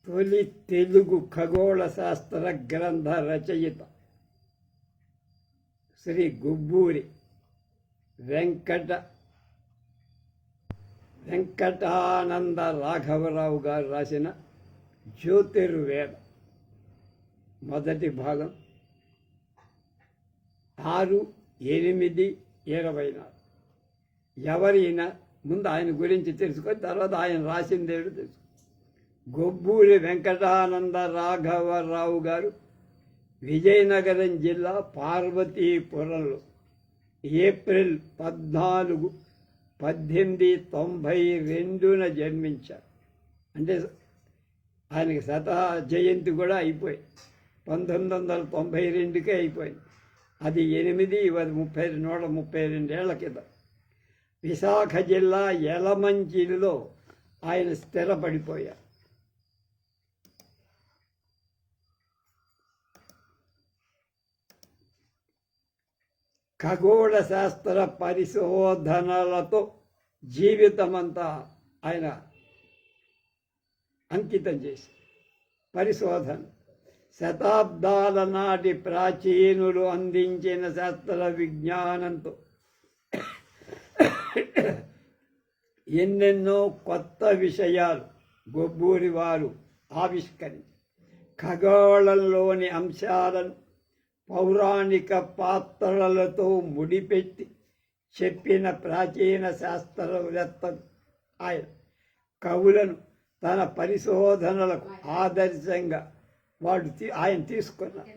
తొలి తెలుగు ఖగోళ శాస్త్ర గ్రంథ రచయిత శ్రీ గుబ్బూరి వెంకటానంద రాఘవరావు గారు రాసిన జ్యోతిర్వేద మొదటి భాగం 6/8/24. ఎవరైనా ముందు ఆయన గురించి తెలుసుకొని తర్వాత ఆయన రాసిందేడు తెలుసు. గొబ్బూరి వెంకటానంద రాఘవరావు గారు విజయనగరం జిల్లా పార్వతీపురంలో ఏప్రిల్ 14, 1892 జన్మించారు. అంటే ఆయనకి జయంతి కూడా అయిపోయి 1992కే అయిపోయింది. అది 132 ఏళ్ల కింద విశాఖ జిల్లా యలమంచిలిలో ఆయన స్థిరపడిపోయారు. ఖగోళ శాస్త్ర పరిశోధనలతో జీవితమంతా ఆయన అంకితం చేసి పరిశోధన శతాబ్దాల నాటి ప్రాచీనులు అందించిన శాస్త్ర విజ్ఞానంతో ఎన్నెన్నో కొత్త విషయాలు గొబ్బూరి వారు ఆవిష్కరించి ఖగోళంలోని అంశాలను పౌరాణిక పాత్రలతో ముడిపెట్టి చెప్పిన ప్రాచీన శాస్త్రవేత్తలు ఆయన. కవులను తన పరిశోధనలకు ఆదర్శంగా ఆయన తీసుకున్నారు.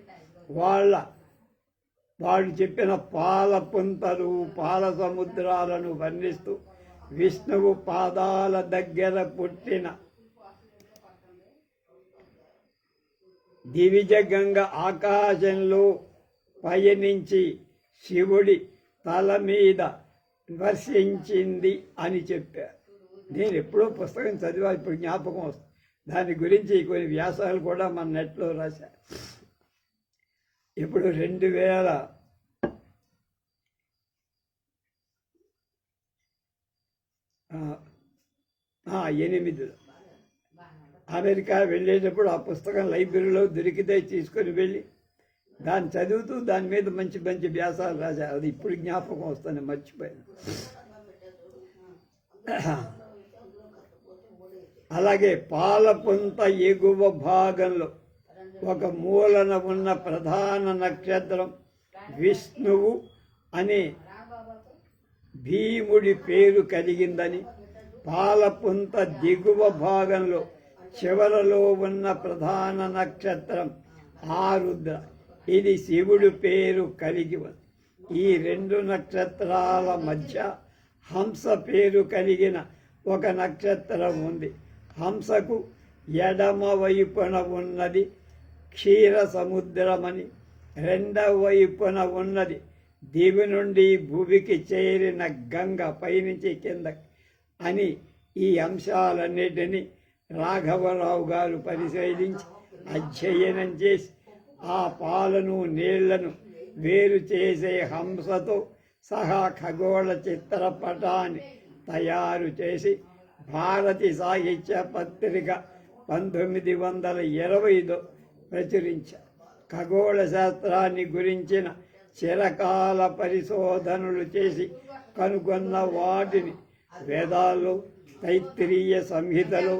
వాళ్ళు చెప్పిన పాల పుంతలు, పాల సముద్రాలను వర్ణిస్తూ విష్ణువు పాదాల దగ్గర పుట్టిన దివిజ గంగ ఆకాశంలో పయనించి శివుడి తల మీద వర్షించింది అని చెప్పారు. నేను ఎప్పుడో పుస్తకం చదివా, ఇప్పుడు జ్ఞాపకం వస్తుంది. దాని గురించి కొన్ని వ్యాసాలు కూడా మన నెట్లో రాశారు. ఇప్పుడు 2008లో అమెరికా వెళ్ళేటప్పుడు ఆ పుస్తకం లైబ్రరీలో దొరికితే తీసుకొని వెళ్ళి దాన్ని చదువుతూ దాని మీద మంచి మంచి వ్యాసాలు రాశారు. అది ఇప్పుడు జ్ఞాపకం వస్తుంది, మర్చిపోయాను. అలాగే పాలపుంత ఎగువ భాగంలో ఒక మూలన ఉన్న ప్రధాన నక్షత్రం విష్ణువు అనే భీముడి పేరు కలిగిందని, పాలపుంత దిగువ భాగంలో చివరలో ఉన్న ప్రధాన నక్షత్రం ఆరుద్ర, ఇది శివుడి పేరు కలిగి ఉంది. ఈ 2 నక్షత్రాల మధ్య హంస పేరు కలిగిన ఒక నక్షత్రం ఉంది. హంసకు ఎడమ వైపున ఉన్నది క్షీర సముద్రమని, రెండవ వైపున ఉన్నది దివి నుండి భూమికి చేరిన గంగ పైనుంచి కిందకి అని. ఈ అంశాలన్నిటినీ రాఘవరావు గారు పరిశీలించి అధ్యయనం చేసి ఆ పాలను నీళ్లను వేరు చేసే హంసతో సహా ఖగోళ చిత్రపటాన్ని తయారు చేసి భారతి సాహిత్య పత్రిక 1920లో ప్రచురించారు. ఖగోళ శాస్త్రాన్ని గురించిన చిరకాల పరిశోధనలు చేసి కనుగొన్న వాటిని వేదాల్లో, తైత్తిరీయ సంహితలో,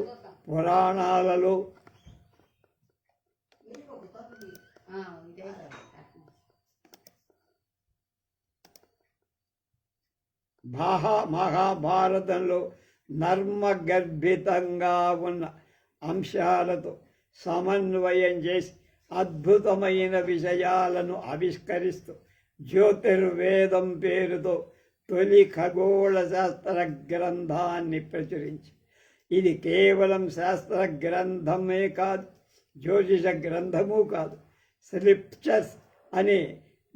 పురాణాలలో, మహాభారతంలో నర్మగర్భితంగా ఉన్న అంశాలతో సమన్వయం చేసి అద్భుతమైన విషయాలను ఆవిష్కరిస్తూ జ్యోతిర్వేదం పేరుతో తొలి ఖగోళ శాస్త్ర గ్రంథాన్ని ప్రచురించి, ఇది కేవలం శాస్త్ర గ్రంథమే కాదు, జ్యోతిష గ్రంథము కాదు. స్క్రిప్చర్స్ అనే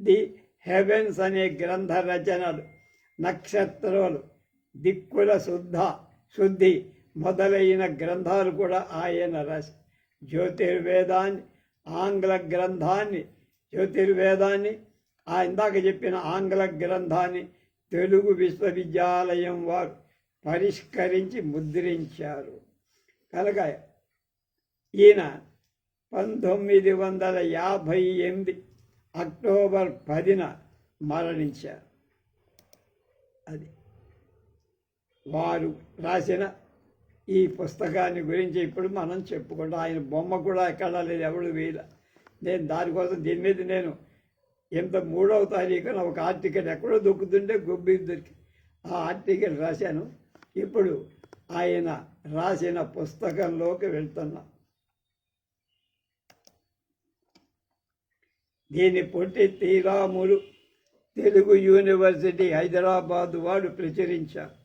ది హెవెన్స్ అనే గ్రంథ రచనలు, నక్షత్రాలు, దిక్కుల శుద్ధి మొదలైన గ్రంథాలు కూడా ఆయన రాసి జ్యోతిర్వేదాన్ని, ఆంగ్ల గ్రంథాన్ని, ఇందాక చెప్పిన ఆంగ్ల గ్రంథాన్ని తెలుగు విశ్వవిద్యాలయం వారు పరిష్కరించి ముద్రించారు. కనుక ఈయన 1958 అక్టోబర్ 10న మరణించారు. అది వారు రాసిన ఈ పుస్తకాన్ని గురించి ఇప్పుడు మనం చెప్పుకుంటాం. ఆయన బొమ్మ కూడా ఎక్కడా లేదు, ఎవడు వేయలే. నేను దానికోసం దీని మీద నేను 3వ తారీఖున ఒక ఆర్టికల్ ఎక్కడో దొక్కుతుంటే గొబ్బి దొరికి ఆ ఆర్టికల్ రాశాను. ఇప్పుడు ఆయన రాసిన పుస్తకంలోకి వెళ్తున్నా. దీని పొట్టి శ్రీరాములు తెలుగు యూనివర్సిటీ హైదరాబాద్ వాడు ప్రచురించారు.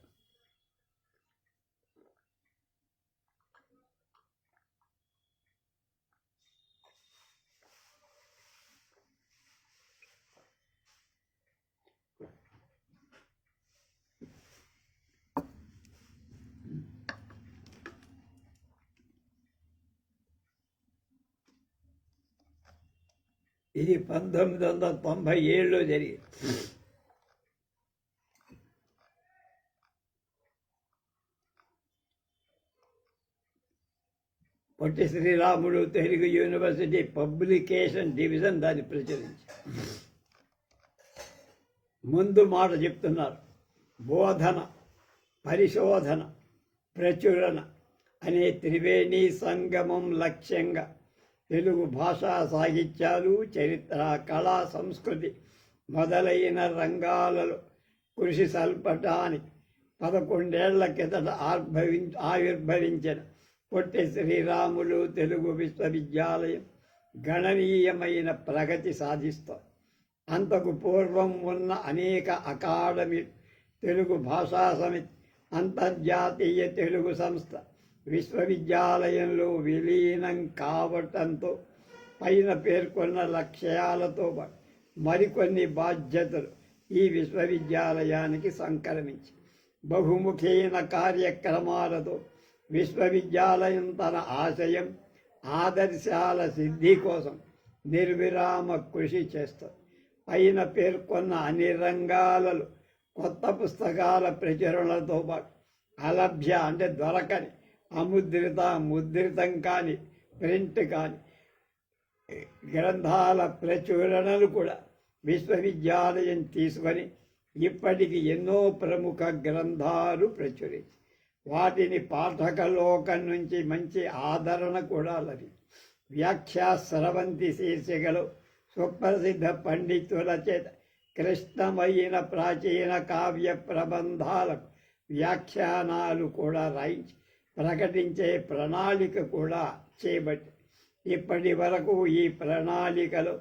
ఇది 1997లో జరిగింది. Potti Sriramulu Telugu university publication division దాన్ని ప్రచురించి ముందు మాట చెప్తున్నారు. బోధన, పరిశోధన, ప్రచురణ అనే త్రివేణి సంగమం లక్ష్యంగా తెలుగు భాషా సాహిత్యాలు, చరిత్ర, కళా, సంస్కృతి మొదలైన రంగాలలో కృషి సల్పటానికి 11 ఏళ్ల కిందట ఆవిర్భవించిన పొట్టి శ్రీరాములు తెలుగు విశ్వవిద్యాలయం గణనీయమైన ప్రగతి సాధిస్తారు. అంతకు పూర్వం ఉన్న అనేక అకాడమీ, తెలుగు భాషా సమితి, అంతర్జాతీయ తెలుగు సంస్థ విశ్వవిద్యాలయంలో విలీనం కావటంతో పైన పేర్కొన్న లక్ష్యాలతో పాటు మరికొన్ని బాధ్యతలు ఈ విశ్వవిద్యాలయానికి సంక్రమించి బహుముఖీన కార్యక్రమాలతో విశ్వవిద్యాలయం తన ఆశయం, ఆదర్శాల సిద్ధి కోసం నిర్విరామ కృషి చేస్తుంది. పైన పేర్కొన్న అన్ని రంగాలలో కొత్త పుస్తకాల ప్రచురణలతో పాటు అలభ్య అంటే దొరకని, అముద్రిత, ముద్రితం కాని, ప్రింట్ కాని గ్రంథాల ప్రచురణలు కూడా విశ్వవిద్యాలయం తీసుకొని ఇప్పటికి ఎన్నో ప్రముఖ గ్రంథాలు ప్రచురించి వాటిని పాఠకలోకం నుంచి మంచి ఆదరణ కూడా లభించింది. వ్యాఖ్యా స్రవంతి శీర్షికలో సుప్రసిద్ధ పండితుల చేత కృష్ణమైన ప్రాచీన కావ్య ప్రబంధాలకు వ్యాఖ్యానాలు కూడా రాయించి ప్రకటించే ప్రణాళిక కూడా చేపట్టి ఇప్పటి వరకు ఈ ప్రణాళికలో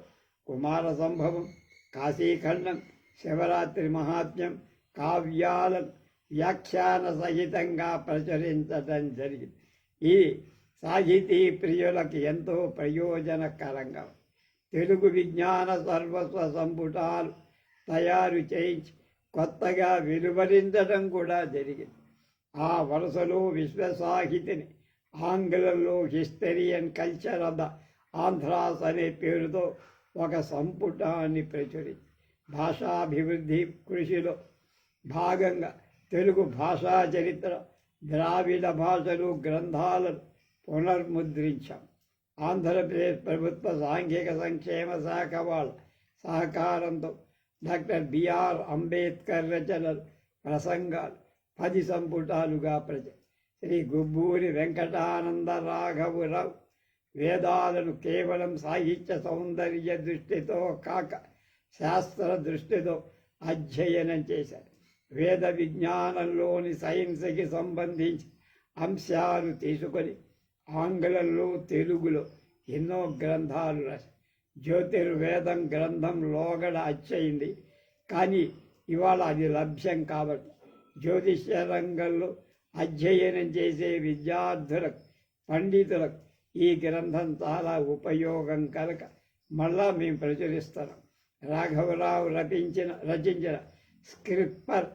కుమార సంభవం, కాశీఖండం, శివరాత్రి మహాత్మ్యం కావ్యాలను వ్యాఖ్యాన సహితంగా ప్రచురించడం జరిగింది. ఇది సాహితీ ప్రియులకు ఎంతో ప్రయోజనకరంగా తెలుగు విజ్ఞాన సర్వస్వ సంపుటాలు తయారు చేయించి కొత్తగా వెలువరించడం కూడా జరిగింది. ఆ వరుసలో విశ్వ సాహితిని ఆంగ్లంలో history and culture of the Andhra's అనే పేరుతో ఒక సంపుటాన్ని ప్రచురించి భాషాభివృద్ధి కృషిలో భాగంగా తెలుగు భాషా చరిత్ర, ద్రావిడ భాషలు గ్రంథాలను పునర్ముద్రించాం. ఆంధ్రప్రదేశ్ ప్రభుత్వ సాంఘిక సంక్షేమ శాఖ వాళ్ళ సహకారంతో డాక్టర్ బిఆర్ అంబేద్కర్ రచనలు, ప్రసంగాలు 10 సంపుటాలుగా శ్రీ గుబ్బూరి వెంకటానంద రాఘవరావు వేదాలను కేవలం సాహిత్య సౌందర్య దృష్టితో కాక శాస్త్ర దృష్టితో అధ్యయనం చేశారు. వేద విజ్ఞానంలోని సైన్స్కి సంబంధించి అంశాలు తీసుకొని ఆంగ్లంలో, తెలుగులో ఎన్నో గ్రంథాలు రాశారు. జ్యోతిర్వేదం గ్రంథం లోగడ అచ్చయింది, కానీ ఇవాళ అది లభ్యం కాబట్టి జ్యోతిష్య రంగంలో అధ్యయనం చేసే విద్యార్థులకు, పండితులకు ఈ గ్రంథం చాలా ఉపయోగం కనుక మళ్ళా మేము ప్రచురిస్తున్నాం. రాఘవరావు రచించిన స్క్రిప్చర్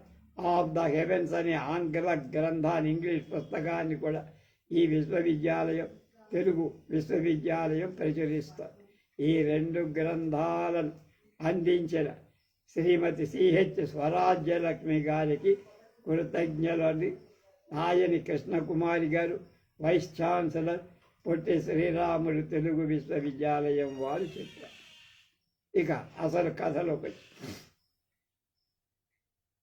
ఆఫ్ ద హెవెన్స్ అనే ఆంగ్ల గ్రంథాన్ని, ఇంగ్లీష్ పుస్తకాన్ని కూడా ఈ విశ్వవిద్యాలయం, తెలుగు విశ్వవిద్యాలయం ప్రచురిస్తారు. ఈ 2 గ్రంథాలను అందించిన శ్రీమతి సిహెచ్ స్వరాజ్యలక్ష్మి గారికి కృతజ్ఞులని ఆయని కృష్ణకుమారి గారు, వైస్ ఛాన్సలర్, పొట్టి శ్రీరాములు తెలుగు విశ్వవిద్యాలయం వారు చెప్పారు. ఇక అసలు కథలోకి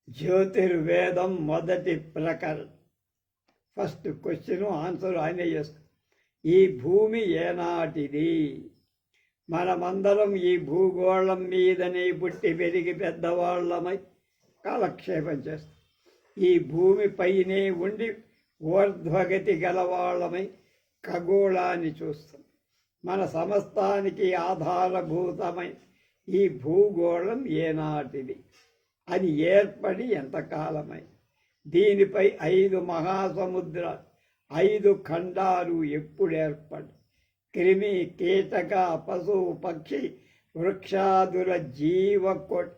జ్యోతిర్వేదం మొదటి ప్రకరణ. ఫస్ట్ క్వశ్చన్ ఆన్సర్ ఆయనే చేస్తాం. ఈ భూమి ఏనాటిది? మనమందరం ఈ భూగోళం మీదనే పుట్టి పెరిగి పెద్దవాళ్ళమై కాలక్షేపం చేస్తాం. ఈ భూమిపైనే ఉండి ఊర్ధ్వగతి గలవాళ్ళమై ఖగోళాన్ని చూస్తాం. మన సమస్తానికి ఆధారభూతమై ఈ భూగోళం ఏనాటిది? అది ఏర్పడి ఎంతకాలమై? దీనిపై 5 మహాసముద్రాలు, 5 ఖండాలు ఎప్పుడు ఏర్పడి? క్రిమి, కీటక, పశువు, పక్షి, వృక్షాదుల జీవకోటి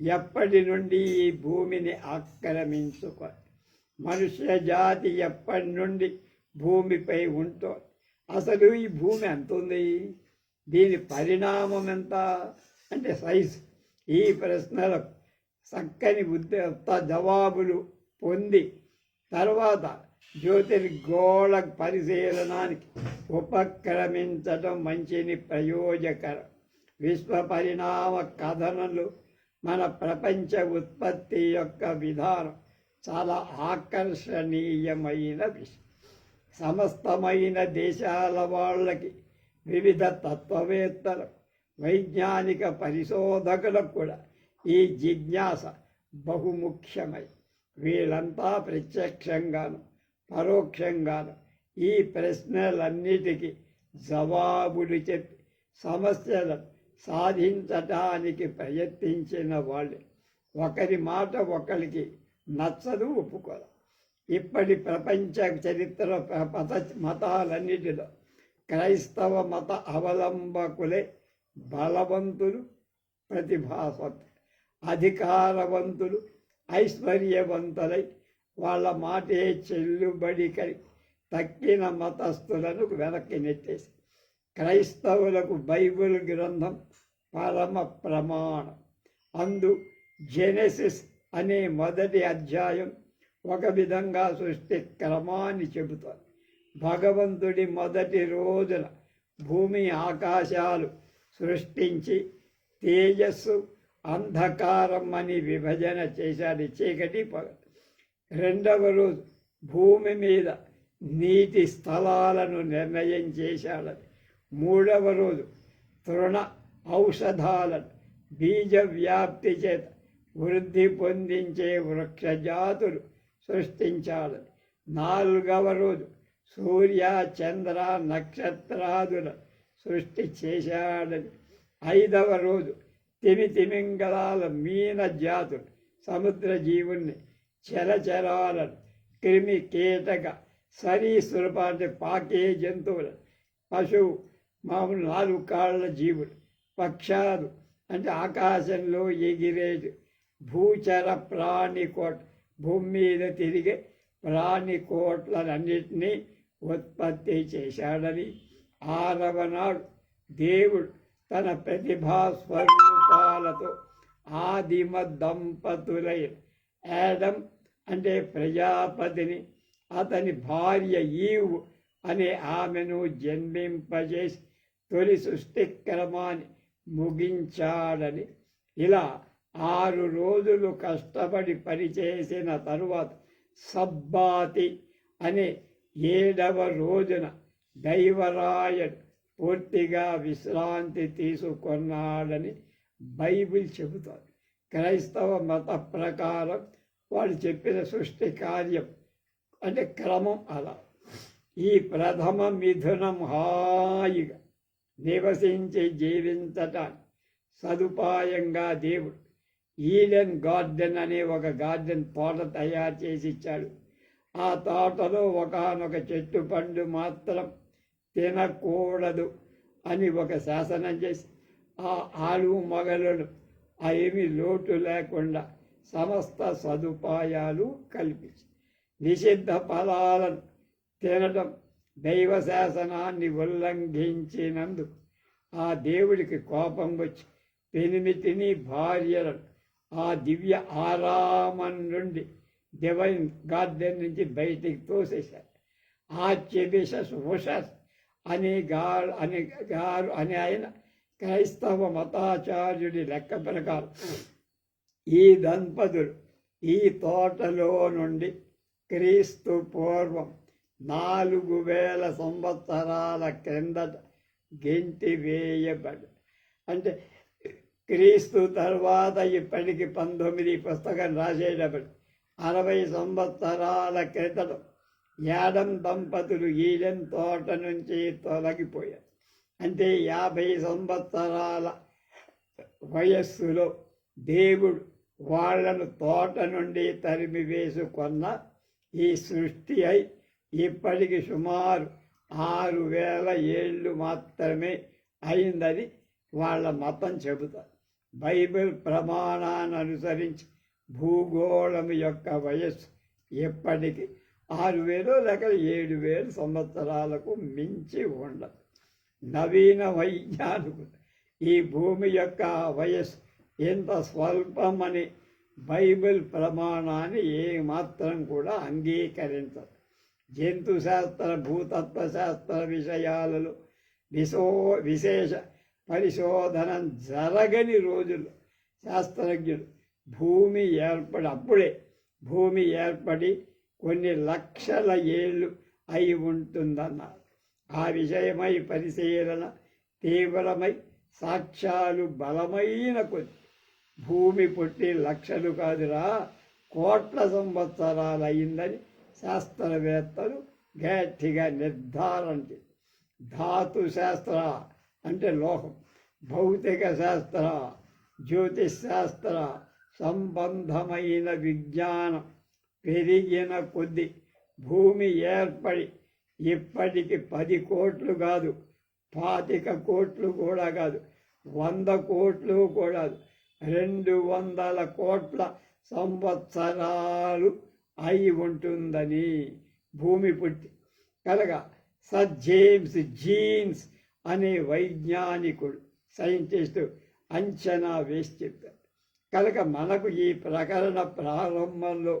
ఎప్పటి నుండి ఈ భూమిని ఆక్రమించుకొని? మనుష్య జాతి ఎప్పటి నుండి భూమిపై ఉంటో? అసలు ఈ భూమి ఎంత ఉంది? దీని పరిణామం ఎంత అంటే సైజ్? ఈ ప్రశ్నలకు చక్కని జవాబులు పొంది తర్వాత జ్యోతిర్గోళ పరిశీలనానికి ఉపక్రమించడం మంచిని ప్రయోజకరం. విశ్వ పరిణామ కథనలు మన ప్రపంచ ఉత్పత్తి యొక్క విధానం చాలా ఆకర్షణీయమైన విషయం. సమస్తమైన దేశాల వాళ్ళకి, వివిధ తత్వవేత్తలు, వైజ్ఞానిక పరిశోధకులకు కూడా ఈ జిజ్ఞాస బహుముఖ్యమై వీళ్ళంతా ప్రత్యక్షంగాను పరోక్షంగాను ఈ ప్రశ్నలన్నిటికీ జవాబులు చెప్పి సమస్యలను సాధించటానికి ప్రయత్నించిన వాళ్ళే. ఒకరి మాట ఒకరికి నచ్చదు, ఒప్పుకోరు. ఇప్పటి ప్రపంచ చరిత్ర మతాలన్నిటిలో క్రైస్తవ మత అవలంబకులే బలవంతులు, ప్రతిభావంతులు, అధికారవంతులు, ఐశ్వర్యవంతులై వాళ్ళ మాటే చెల్లుబడి కలి తక్కిన మతస్థులను వెనక్కి నెట్టేసి క్రైస్తవులకు బైబిల్ గ్రంథం పరమ ప్రమాణం. అందు జెనెసిస్ అనే మొదటి అధ్యాయం ఒక విధంగా సృష్టి క్రమాన్ని చెబుతోంది. భగవంతుడి మొదటి రోజున భూమి ఆకాశాలు సృష్టించి తేజస్సు అంధకారం అని విభజన చేశాడు, చీకటి పగలు. రెండవ రోజు భూమి మీద నీటి స్థలాలను నిర్ణయం చేశాడని. మూడవ రోజు తృణ ఔషధాలను బీజ వ్యాప్తి చేత వృద్ధి పొందించే వృక్షజాతులు సృష్టించాడని. నాలుగవ రోజు సూర్య చంద్ర నక్షత్రాదుల సృష్టి చేశాడని. ఐదవ రోజు తిమింగళాల మీన జాతులు, సముద్ర జీవుల్ని, చరచరాలను, క్రిమి కీటక సరీసృప అంటే పాకే జంతువులు, పశువు మామూలు 4 కాళ్ళ జీవులు, పక్షాలు అంటే ఆకాశంలో ఎగిరేది, భూచర ప్రాణికోట భూమి మీద తిరిగే ప్రాణికోట్లన్నింటినీ ఉత్పత్తి చేశాడని. 6వ నాడు దేవుడు తన ప్రతిభా స్వరూపాలతో ఆదిమ దంపతులైన యాడమ్ అంటే ప్రజాపతిని, అతని భార్య ఈవు అనే ఆమెను జన్మింపజేసి తొలి సృష్టి క్రమాన్ని ముగించాడని. ఇలా 6 రోజులు కష్టపడి పనిచేసిన తరువాత సబ్బాతి అనే 7వ రోజున దైవరాయుడు పూర్తిగా విశ్రాంతి తీసుకున్నాడని బైబిల్ చెబుతోంది. క్రైస్తవ మత ప్రకారం వాళ్ళు చెప్పిన సృష్టి కార్యం అంటే క్రమం అలా. ఈ ప్రథమ మిథునం హాయిగా నివసించి జీవించటానికి సదుపాయంగా దేవుడు ఈడెన్ గార్డెన్ అనే ఒక గార్డెన్ తోట తయారు చేసి ఇచ్చాడు. ఆ తోటలో ఒకానొక చెట్టు పండు మాత్రం తినకూడదు అని ఒక శాసనం చేసి ఆ ఆలు మగలను ఏమీ లోటు లేకుండా సమస్త సదుపాయాలు కల్పించి నిషిద్ధ ఫలాలను తినడం దైవ శాసనాన్ని ఉల్లంఘించినందుకు ఆ దేవుడికి కోపం వచ్చి 8 భార్యలను ఆ దివ్య ఆరామం నుండి డివైన్ గార్డెన్ నుంచి బయటికి తోసేశారు. ఆర్చిబిషప్ ఉషస్ అని ఆయన క్రైస్తవ మతాచార్యుడి లెక్క ప్రకారం ఈ దంపతులు ఈ తోటలో నుండి క్రీస్తు పూర్వం 4000 సంవత్సరాల క్రిందట గెంటి వేయబడి, అంటే క్రీస్తు తర్వాత ఇప్పటికి 19 పుస్తకం రాసేటప్పుడు 60 సంవత్సరాల క్రితం యాడమ్ దంపతులు ఈడెన్ తోట నుంచి తొలగిపోయారు. అంటే 50 సంవత్సరాల వయస్సులో దేవుడు వాళ్లను తోట నుండి తరిమి వేసుకొన్న ఈ సృష్టి అయి ఇప్పటికి సుమారు 6000 ఏళ్ళు మాత్రమే అయిందని వాళ్ళ మతం చెబుతారు. బైబిల్ ప్రమాణాన్ని అనుసరించి భూగోళం యొక్క వయస్సు ఎప్పటికీ 6000 లేక 7000 సంవత్సరాలకు మించి ఉండదు. నవీన వైజ్ఞానికులు ఈ భూమి యొక్క వయస్సు ఎంత స్వల్పమని బైబిల్ ప్రమాణాన్ని ఏమాత్రం కూడా అంగీకరించదు. జంతు శాస్త్ర భూతత్వ శాస్త్ర విషయాలలో విశేష పరిశోధన జరగని రోజుల్లో శాస్త్రజ్ఞులు అప్పుడే భూమి ఏర్పడి కొన్ని లక్షల ఏళ్ళు అయి ఉంటుందన్నారు. ఆ విషయమై పరిశీలన తీవ్రమై సాక్ష్యాలు బలమైన కొద్ది భూమి పుట్టి లక్షలు కాదురా కోట్ల సంవత్సరాలు అయిందని శాస్త్రవేత్తలు గట్టిగా నిర్ధారణ. ధాతు శాస్త్ర అంటే లోహం, భౌతిక శాస్త్ర, జ్యోతిష్ శాస్త్ర సంబంధమైన విజ్ఞానం పెరిగిన కొద్ది భూమి ఏర్పడి ఇప్పటికి 10 కోట్లు కాదు, 25 కోట్లు కూడా కాదు, 100 కోట్లు కూడా 200 కోట్ల సంవత్సరాలు అయి ఉంటుందని భూమి పుట్టి కనుక సర్ జేమ్స్ జీన్స్ అనే వైజ్ఞానికుడు సైంటిస్టు అంచనా వేసి చెప్పారు. కనుక మనకు ఈ ప్రకరణ ప్రారంభంలో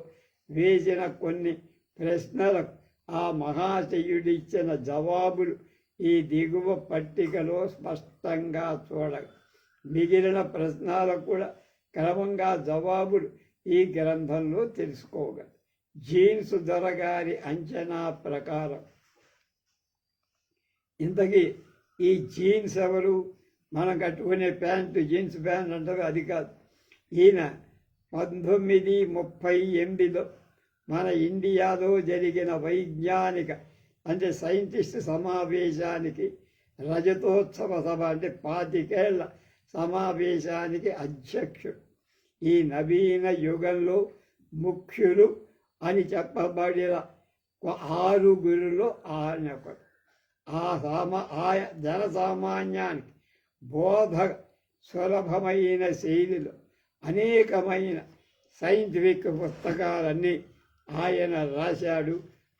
వేసిన కొన్ని ప్రశ్నలకు ఆ మహాశయుడిచ్చిన జవాబులు ఈ దిగువ పట్టికలో స్పష్టంగా చూడగ. మిగిలిన ప్రశ్నలకు కూడా క్రమంగా జవాబులు ఈ గ్రంథంలో తెలుసుకోగలరు. జీన్స్ దొరగారి అంచనా ప్రకారం ఇంతకీ ఈ జీన్స్ ఎవరు? మనం కట్టుకునే ప్యాంటు జీన్స్ ప్యాంట్ అంటారు, అది కాదు. ఈయన 1938లో మన ఇండియాలో జరిగిన వైజ్ఞానిక అంటే సైంటిస్ట్ సమావేశానికి రజతోత్సవ సభ అంటే 25 ఏళ్ల సమావేశానికి అధ్యక్షుడు. ఈ నవీన యుగంలో ముఖ్యులు అని చెప్పబడిన 6గురులో ఆయన ఒకడు. జనసామాన్యానికి బోధ సులభమైన శైలిలో అనేకమైన సైంటిఫిక్ పుస్తకాలన్నీ ఆయన రాశాడు.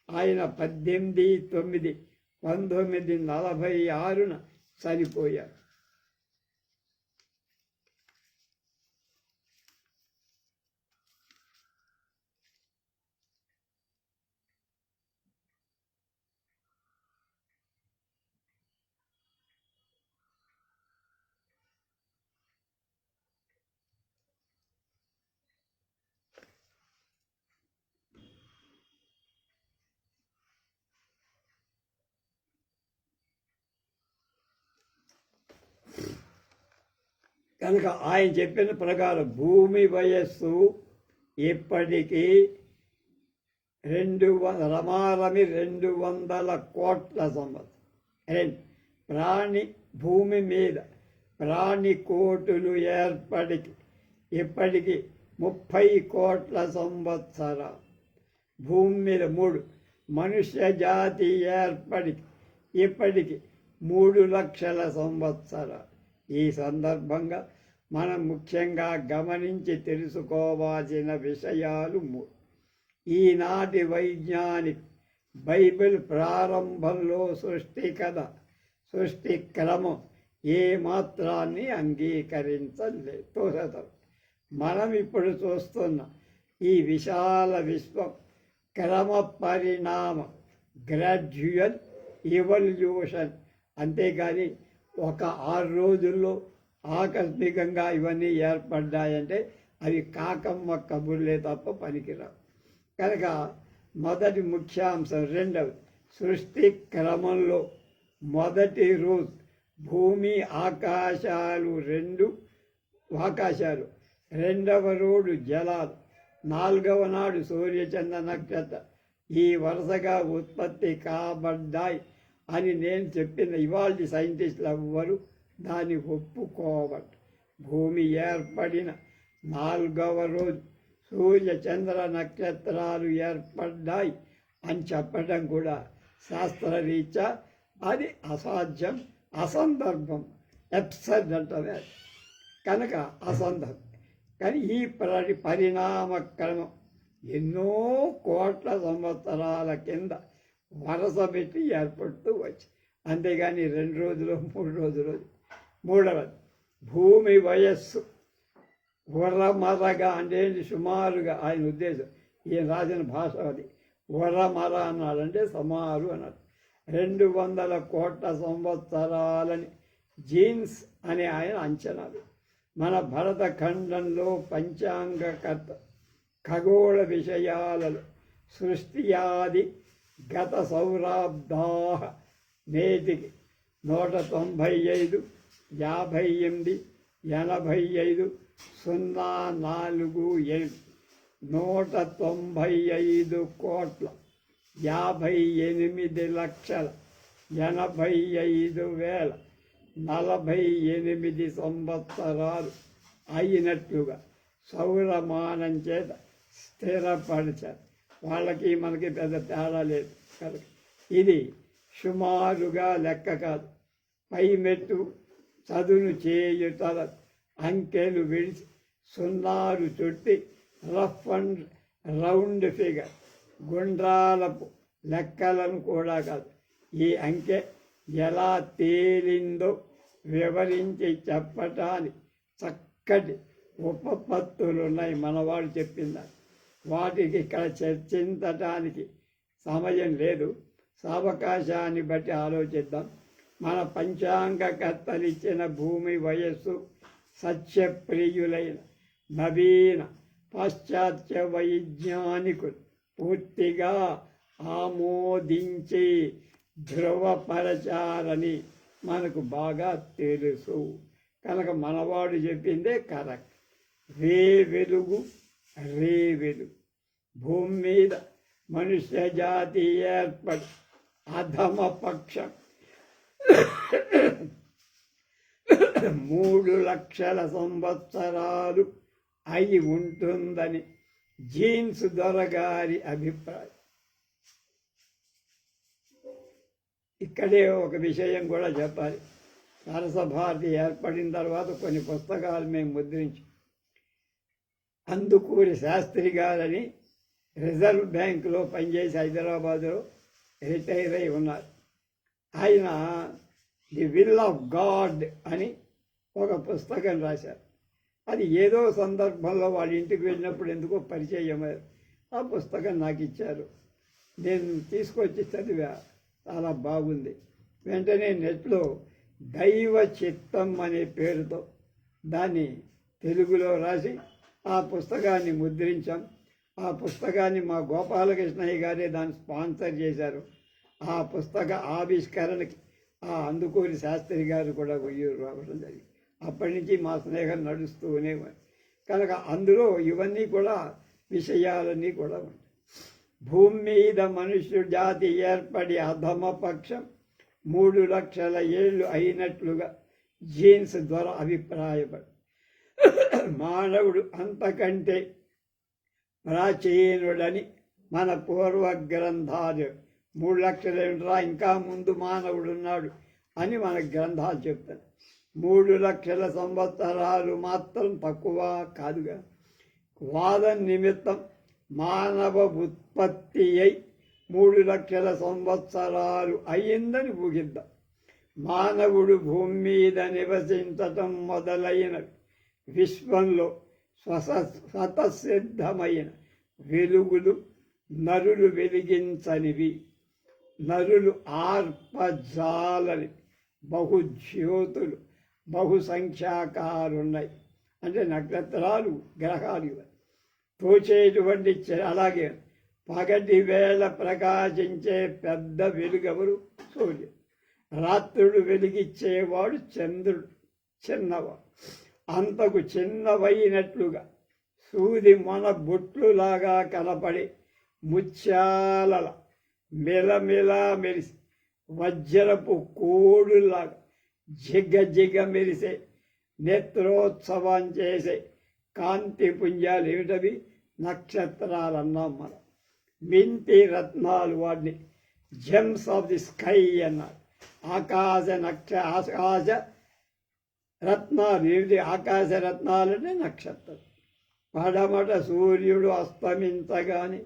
ఆయన 18/9/1946 చనిపోయాడు. కనుక ఆయన చెప్పిన ప్రకారం భూమి వయస్సు ఇప్పటికీ 200 కోట్ల సంవత్సరం. భూమి మీద ప్రాణి కోటులు ఏర్పడికి ఇప్పటికీ 30 కోట్ల సంవత్సరాలు. భూమి మీద 3 మనుష్య జాతి ఏర్పడికి ఇప్పటికి 3 లక్షల సంవత్సరాలు. ఈ సందర్భంగా మనం ముఖ్యంగా గమనించి తెలుసుకోవాల్సిన విషయాలు 3. ఈనాటి వైజ్ఞానిక బైబిల్ ప్రారంభంలో సృష్టి క్రమం ఏ మాత్రాన్ని అంగీకరించలేదు. మనం ఇప్పుడు చూస్తున్న ఈ విశాల విశ్వం క్రమ పరిణామ గ్రాడ్యువల్ ఎవల్యూషన్. అంతేకాని ఒక 6 రోజుల్లో ఆకస్మికంగా ఇవన్నీ ఏర్పడ్డాయంటే అవి కాకమ్మ కబుర్లే తప్ప పనికిరావు. కనుక మొదటి ముఖ్యాంశం. రెండవది, సృష్టి క్రమంలో మొదటి రోజు భూమి ఆకాశాలు రెండవ రోజు జలాలు, 4వ నాడు సూర్యచంద్ర నక్షత్రం ఈ వరుసగా ఉత్పత్తి కాబడ్డాయి అని నేను చెప్పిన ఇవాళ సైంటిస్టులు ఎవ్వరు దాన్ని ఒప్పుకోవట్. భూమి ఏర్పడిన 4వ రోజు సూర్యచంద్ర నక్షత్రాలు ఏర్పడ్డాయి అని చెప్పడం కూడా శాస్త్రరీత్యా అది అసాధ్యం, అసందర్భం, ఎబ్సర్డ్ అంటారు. కనుక అసందర్భం. కానీ ఈ పరిణామ క్రమం ఎన్నో కోట్ల సంవత్సరాల కింద వరస పెట్టి ఏర్పడుతూ వచ్చి, అంతేగాని 2 రోజులు 3 రోజులు. మూడవది, భూమి వయస్సు వరమరగా అంటే సుమారుగా, ఆయన ఉద్దేశం ఈయన రాసిన భాష అది. వరమర అన్నాడంటే సుమారు అన్నాడు. 200 కోట్ల సంవత్సరాలని జీన్స్ అనే ఆయన అంచనాలు. మన భరతఖండంలో పంచాంగకర్త ఖగోళ విషయాలలో సృష్టియాది గత సౌరాబ్దా నేటికి 195, 58, 85, 047 195 కోట్ల 58,85,48 సంవత్సరాలు అయినట్లుగా సౌరమానం చేత స్థిరపరిచారు. వాళ్ళకి మనకి పెద్ద తేడా లేదు కనుక ఇది సుమారుగా లెక్క కాదు. పై మెట్టు చదును చేయుటల అంకెలు విడిచి 0 చుట్టి రఫ్ అండ్ రౌండ్ ఫిగర్ గుండ్రాలపు లెక్కలను కూడా కాదు. ఈ అంకె ఎలా తేలిందో వివరించి చెప్పటానికి చక్కటి ఉపపత్తులున్నాయి మనవాడు చెప్పిందని. వాటికి ఇక్కడ చర్చించటానికి సమయం లేదు. సావకాశాన్ని బట్టి ఆలోచిద్దాం. మన పంచాంగకర్తలిచ్చిన భూమి వయస్సు సత్యప్రియులైన నవీన పాశ్చాత్య వైజ్ఞానికులు పూర్తిగా ఆమోదించి ధృవపరచారని మనకు బాగా తెలుసు. కనుక మనవాడు చెప్పిందే కరెక్ట్. రే వెలుగు భూమి మీద మనుష్య జాతి ఏర్పడి అధమ పక్షం 3 లక్షల సంవత్సరాలు అయి ఉంటుందని జీన్స్ దొరగారి అభిప్రాయం. ఇక్కడే ఒక విషయం కూడా చెప్పాలి. సరసభారతి ఏర్పడిన తర్వాత కొన్ని పుస్తకాలు మేము ముద్రించి, అందుకూరి శాస్త్రి గారని రిజర్వ్ బ్యాంకులో పనిచేసి హైదరాబాదులో రిటైర్ అయి ఉన్నారు. ఆయన ది విల్ ఆఫ్ గాడ్ అని ఒక పుస్తకం రాశారు. అది ఏదో సందర్భంలో వాళ్ళ ఇంటికి వెళ్ళినప్పుడు ఎందుకో పరిచయం. ఆ పుస్తకం నాకు ఇచ్చారు. నేను తీసుకొచ్చి చదివా. చాలా బాగుంది. వెంటనే నెట్లో దైవ చిత్తం అనే పేరుతో దాన్ని తెలుగులో రాసి ఆ పుస్తకాన్ని ముద్రించాం. ఆ పుస్తకాన్ని మా గోపాలకృష్ణయ్య గారే దాన్ని స్పాన్సర్ చేశారు. ఆ పుస్తక ఆవిష్కరణకి ఆ అందుకూరి శాస్త్రి గారు కూడా రావడం జరిగింది. అప్పటి నుంచి మా స్నేహం నడుస్తూనే ఉంది. కనుక అందులో ఇవన్నీ కూడా విషయాలన్నీ కూడా ఉంటాయి. భూమి మీద మనుష్య జాతి ఏర్పడి అధమ పక్షం 3 లక్షల ఏళ్ళు అయినట్లుగా జీన్స్ ద్వారా అభిప్రాయపడి మానవుడు అంతకంటే ప్రాచీనుడని మన పూర్వ గ్రంథాలు 3 లక్షలు ఏమిట్రా ఇంకా ముందు మానవుడు ఉన్నాడు అని మన గ్రంథాలు చెప్తాయి. 3 లక్షల సంవత్సరాలు మాత్రం తక్కువ కాదుగా. వాదం నిమిత్తం మానవ ఉత్పత్తి అయి 3 లక్షల సంవత్సరాలు అయ్యిందని ఊహిద్దాం. మానవుడు భూమి మీద నివసించటం మొదలైనవి విశ్వంలో స్వతసిద్ధమైన వెలుగులు నరులు వెలిగించనివి. నరులు ఆర్పజాలని బహుజ్యోతులు బహుసంఖ్యాకారున్నాయి. అంటే నక్షత్రాలు గ్రహాలు ఇవన్నీ తోచేటువంటి అలాగే పగటి వేళ ప్రకాశించే పెద్ద వెలుగెవరు? సూర్యుడు. రాత్రుడు వెలిగిచ్చేవాడు చంద్రుడు, చిన్నవాడు. అంతకు చిన్నవైనట్లుగా సూది మన బొట్లులాగా కనపడి ముత్యాల మెలమెలా మెరిసి వజ్రపు కోడులాగా జిగ మెరిసే నేత్రోత్సవం చేసే కాంతి పుంజాలు ఏమిటవి? నక్షత్రాలన్నాం మనం. మింతి రత్నాలు, వాటిని జెమ్స్ ఆఫ్ ది స్కై అన్నారు. ఆకాశ రత్నాలు ఏమిటి? ఆకాశ రత్నాలు అంటే నక్షత్రం. పడమట సూర్యుడు అస్తమించగానే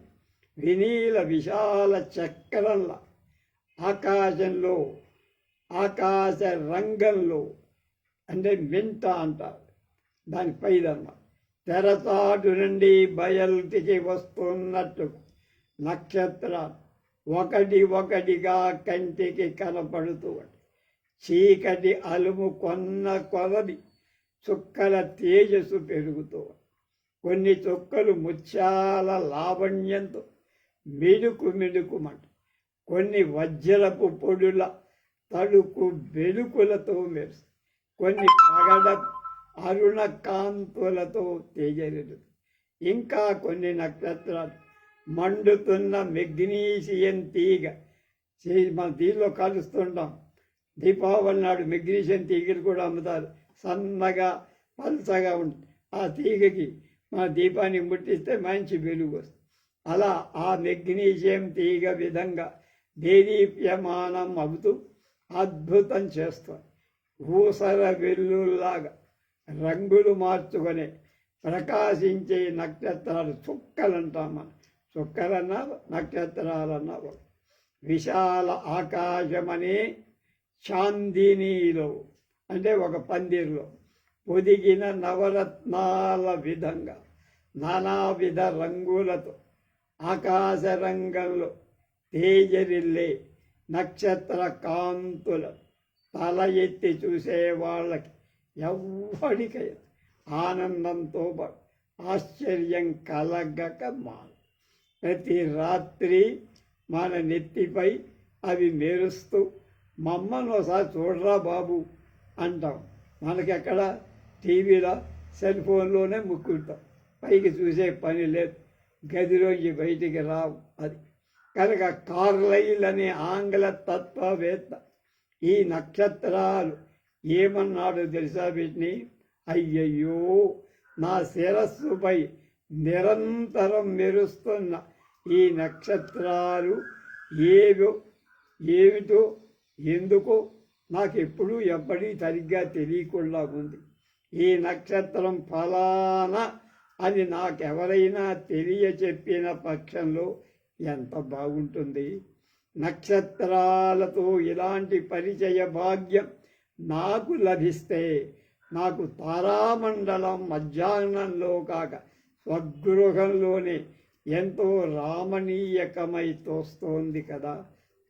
వినీల విశాల చక్రంలా ఆకాశంలో, ఆకాశ రంగంలో అంటే మింట అంటారు దాని పైదమ్మ, తెరచాటు నుండి బయలుకి వస్తున్నట్టు నక్షత్రాలు ఒకటిగా కంటికి కనపడుతూ చీకటి అలుము కొలది చుక్కల తేజస్సు పెరుగుతూ, కొన్ని చుక్కలు ముత్యాల లావణ్యంతో మిడుకుమంట, కొన్ని వజ్రపు పొడుల తడుకు వెలుకులతో మెరుసు, కొన్ని పగడ అరుణ కాంతులతో తేజరిదు. ఇంకా కొన్ని నక్షత్రాలు మండుతున్న మెగ్నీషియన్ తీగ, మన తీగలో కాలుస్తుంటాం. దీపావళి నాడు మెగ్నీషియన్ తీగలు కూడా అమ్ముతారు. సన్నగా పల్చగా ఉంటుంది. ఆ తీగకి మన దీపాన్ని ముట్టిస్తే మంచి వెలుగు వస్తుంది. అలా ఆ మెగ్నీషియం తీగ విధంగా దేదీప్యమానం అవుతూ అద్భుతం చేస్తుంది. ఊసర వెల్లుల్లాగా రంగులు మార్చుకొని ప్రకాశించే నక్షత్రాలు చుక్కలంటాం మనం. చుక్కలన్నా నక్షత్రాలన్నా విశాల ఆకాశమనే చాందినీలో అంటే ఒక పందిరిలో పొదిగిన నవరత్నాల విధంగా నానావిధ రంగులతో ఆకాశ రంగంలో తేజరిల్లే నక్షత్ర కాంతుల తల ఎత్తి చూసే వాళ్ళకి ఎవ్వడికైనా ఆనందంతో ఆశ్చర్యం కలగక మాను. ప్రతి రాత్రి మన నెత్తిపై అవి మెరుస్తూ మమ్మల్ని ఒకసారి చూడరా బాబు అంటాం. మనకెక్కడ టీవీలో సెల్ ఫోన్లోనే ముక్కుంటాం. పైకి చూసే పని లేదు, గదిలోకి బయటికి రావు. అది కనుక కార్లైల్ అనే ఆంగ్ల తత్వవేత్త ఈ నక్షత్రాలు ఏమన్నాడు తెలుసా? వీటిని అయ్యయ్యో, నా శిరస్సుపై నిరంతరం మెరుస్తున్న ఈ నక్షత్రాలు ఏమిటో ఎందుకో నాకు ఎప్పుడూ ఎప్పటికీ సరిగ్గా తెలియకుండా ఉంది. ఈ నక్షత్రం ఫలానా అని నాకెవరైనా తెలియచెప్పిన పక్షంలో ఎంత బాగుంటుంది. నక్షత్రాలతో ఇలాంటి పరిచయ భాగ్యం నాకు లభిస్తే నాకు తారామండలం మధ్యాహ్నంలో కాక స్వగృహంలోనే ఎంతో రామణీయకమై తోస్తోంది కదా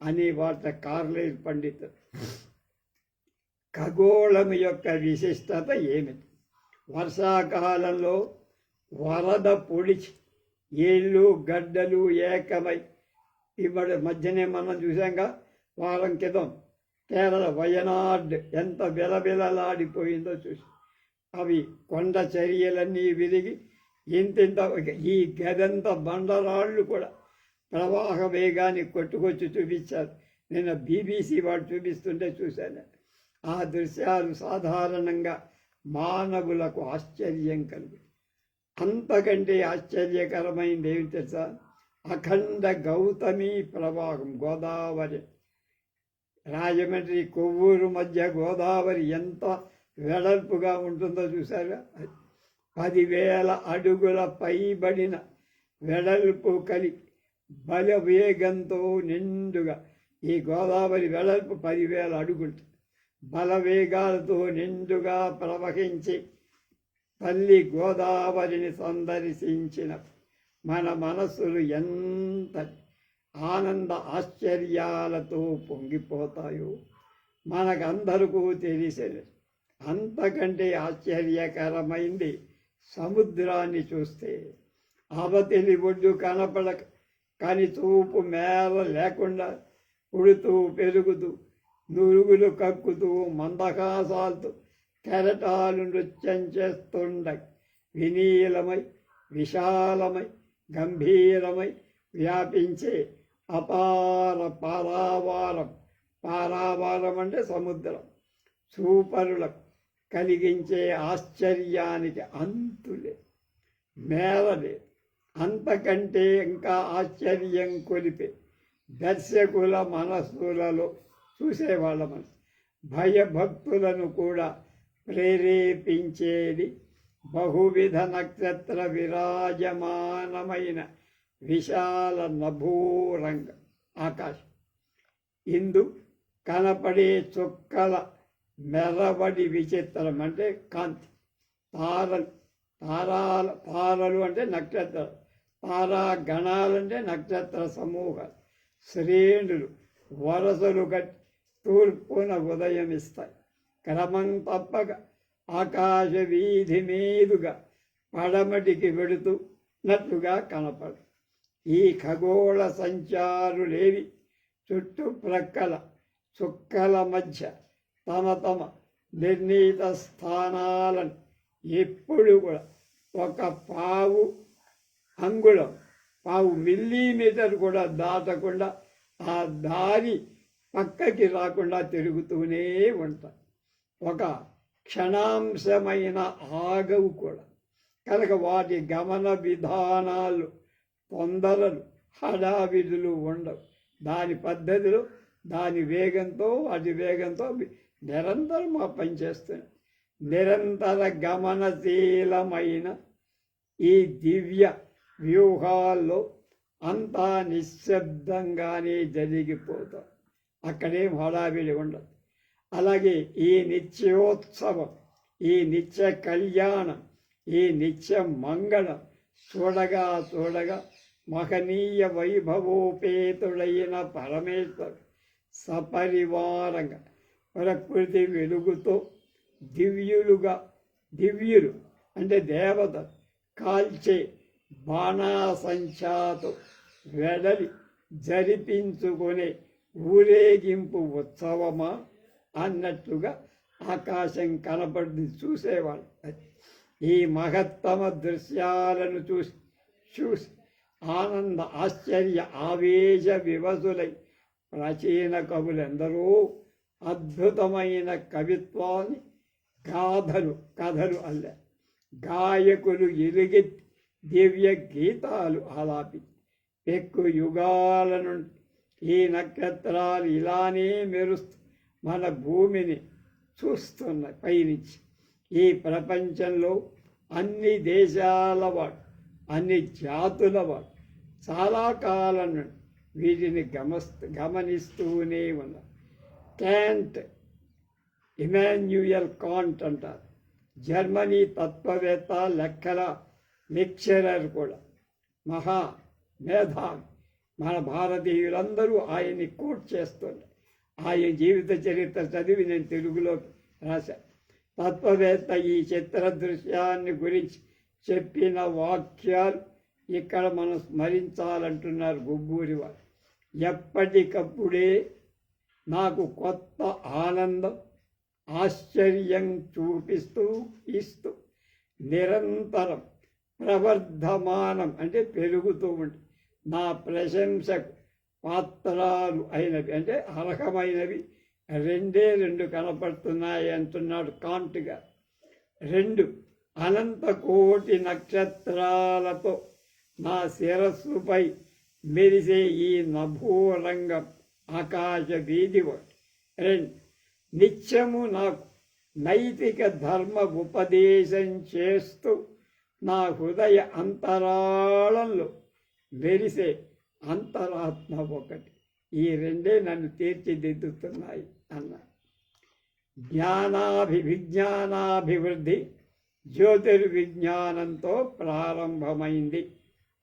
అని వార్త కార్లైల్ పండితుడు. ఖగోళం యొక్క విశిష్టత ఏమిటి? వర్షాకాలంలో వరద పొడిచి ఏళ్ళు గడ్డలు ఏకమై ఇవ్వడం మధ్యనే మనం చూసాంగా వారం క్రితం కేరళ వయనాడ్ ఎంత బిలబిలలాడిపోయిందో చూసి, అవి కొండ చర్యలన్నీ విరిగి ఇంతింత ఈ గదంత బండరాళ్ళు కూడా ప్రవాహ వేగాన్ని కొట్టుకొచ్చి చూపించారు. నిన్న BBC వాడు చూపిస్తుంటే చూశాను. ఆ దృశ్యాలు సాధారణంగా మానవులకు ఆశ్చర్యం కలిగి, అంతకంటే ఆశ్చర్యకరమైనది ఏమి తెలుసా? అఖండ గౌతమి ప్రవాహం గోదావరి, రాజమండ్రి కొవ్వూరు మధ్య గోదావరి ఎంత వెడల్పుగా ఉంటుందో చూసారా? 10,000 అడుగుల పైబడిన వెడల్పు కలిగి బల వేగంతో నిండుగా ఈ గోదావరి వెడల్పు 10,000 అడుగులు బలవేగాలతో నిండుగా ప్రవహించి తల్లి గోదావరిని సందర్శించిన మన మనస్సులు ఎంత ఆనంద ఆశ్చర్యాలతో పొంగిపోతాయో మనకందరికీ తెలిసేది. అంతకంటే ఆశ్చర్యకరమైంది సముద్రాన్ని చూస్తే. అవతలి ఒడ్డు కనపడక కని చూపు మేర లేకుండా ఉడుతూ పెరుగుతూ నురుగులు కక్కుతూ మందహాసాలతో కెరటాలు నృత్యం చేస్తుండ వినీలమై విశాలమై గంభీరమై వ్యాపించే అపార పారావారం అంటే సముద్రం చూపరులకు కలిగించే ఆశ్చర్యానికి అంతులే మేరలే. అంతకంటే ఇంకా ఆశ్చర్యం కొలిపే దర్శకుల మనస్సులలో చూసేవాళ్ళ మనసు భయభక్తులను కూడా ప్రేరేపించేది బహువిధ నక్షత్ర విరాజమానమైన విశాల నభూరంగ ఆకాశం. ఇందు కనపడే చుక్కల మెరవడి విచిత్రం అంటే కాంతి. తారలు అంటే నక్షత్రాలు, తారాగణాలంటే నక్షత్ర సమూహాలు, శ్రేణులు వరసలు కట్టి తూర్పున ఉదయమిస్తాయి. క్రమం తప్పక ఆకాశ వీధి మీదుగా పడమటికి వెడుతున్నట్లుగా కనపడు. ఈ ఖగోళ సంచారులేవి చుట్టుప్రక్కల చుక్కల మధ్య తమ తమ నిర్ణీత స్థానాలను ఎప్పుడు కూడా ఒక పావు మిల్లీమీటర్ కూడా దాటకుండా ఆ దారి పక్కకి రాకుండా తిరుగుతూనే ఉంటాయి. ఒక క్షణాంశమైన ఆగవు కూడా. కనుక వాటి గమన విధానాలు తొందరలు హడావిడులు ఉండవు. దాని పద్ధతిలో దాని వేగంతో వాటి వేగంతో నిరంతరం పనిచేస్తున్నాయి. నిరంతర గమనశీలమైన ఈ దివ్య వ్యూహాల్లో అంతా నిశ్శబ్దంగానే జరిగిపోతాం. అక్కడేం హడావిడి ఉండదు. అలాగే ఈ నిత్యోత్సవం, ఈ నిత్య కళ్యాణం, ఈ నిత్య మంగళం చూడగా చూడగా మహనీయ వైభవోపేతుడైన పరమేశ్వరుడు సపరివారంగా ప్రకృతి వెలుగుతో దివ్యులు అంటే దేవత కాల్చే బాణాసంచాతో వెడలి జరిపించుకునే ఊరేగింపు ఉత్సవమా అన్నట్టుగా ఆకాశం కనపడి చూసేవాళ్ళు. ఈ మహత్తమ దృశ్యాలను చూసి ఆనంద ఆశ్చర్య ఆవేశ వివసులై ప్రాచీన కవులెందరో అద్భుతమైన కవిత్వాన్ని కథలు అల్ల గాయకులు ఎలుగెత్తి దివ్య గీతాలు ఆలాపి పెక్కు యుగాల నుండి ఈ నక్షత్రాలు ఇలానే మెరుస్తూ మన భూమిని చూస్తున్నాయి పైనుంచి. ఈ ప్రపంచంలో అన్ని దేశాల వాడు, అన్ని జాతుల వాడు చాలా కాలం నుండి వీటిని గమనిస్తూనే ఉన్నారు. ఇమాన్యుయల్ కాంట్ అంటారు, జర్మనీ తత్వవేత్త, లెక్కల లెక్చరర్ కూడా, మహా మేధావి. మన భారతీయులందరూ ఆయన్ని కోట్ చేస్తున్నారు. ఆయన జీవిత చరిత్ర చదివి నేను తెలుగులోకి రాశాను. తత్వవేత్త ఈ చిత్ర దృశ్యాన్ని గురించి చెప్పిన వాక్యాలు ఇక్కడ మనం స్మరించాలంటున్నారు గుబ్బూరి వారు. ఎప్పటికప్పుడే నాకు కొత్త ఆనందం ఆశ్చర్యం చూపిస్తూ ఇస్తూ నిరంతరం ప్రవర్ధమానం అంటే పెరుగుతూ ఉంటుంది. నా ప్రశంసకు పాత్రాలు అయినవి అంటే అర్హమైనవి రెండు కనపడుతున్నాయి అంటున్నాడు కాంట్ గారు. 2 అనంత కోటి నక్షత్రాలతో నా శిరస్సుపై మెరిసే ఈ నభోరంగం ఆకాశ వీధి ఒకటి. 2 నిత్యము నాకు నైతిక ధర్మ ఉపదేశం చేస్తూ నా హృదయ అంతరాళంలో మెరిసే అంతరాత్మ ఒకటి. ఈ 2 నన్ను తీర్చిదిద్దుతున్నాయి అన్నారు. విజ్ఞానాభివృద్ధి జ్యోతిర్విజ్ఞానంతో ప్రారంభమైంది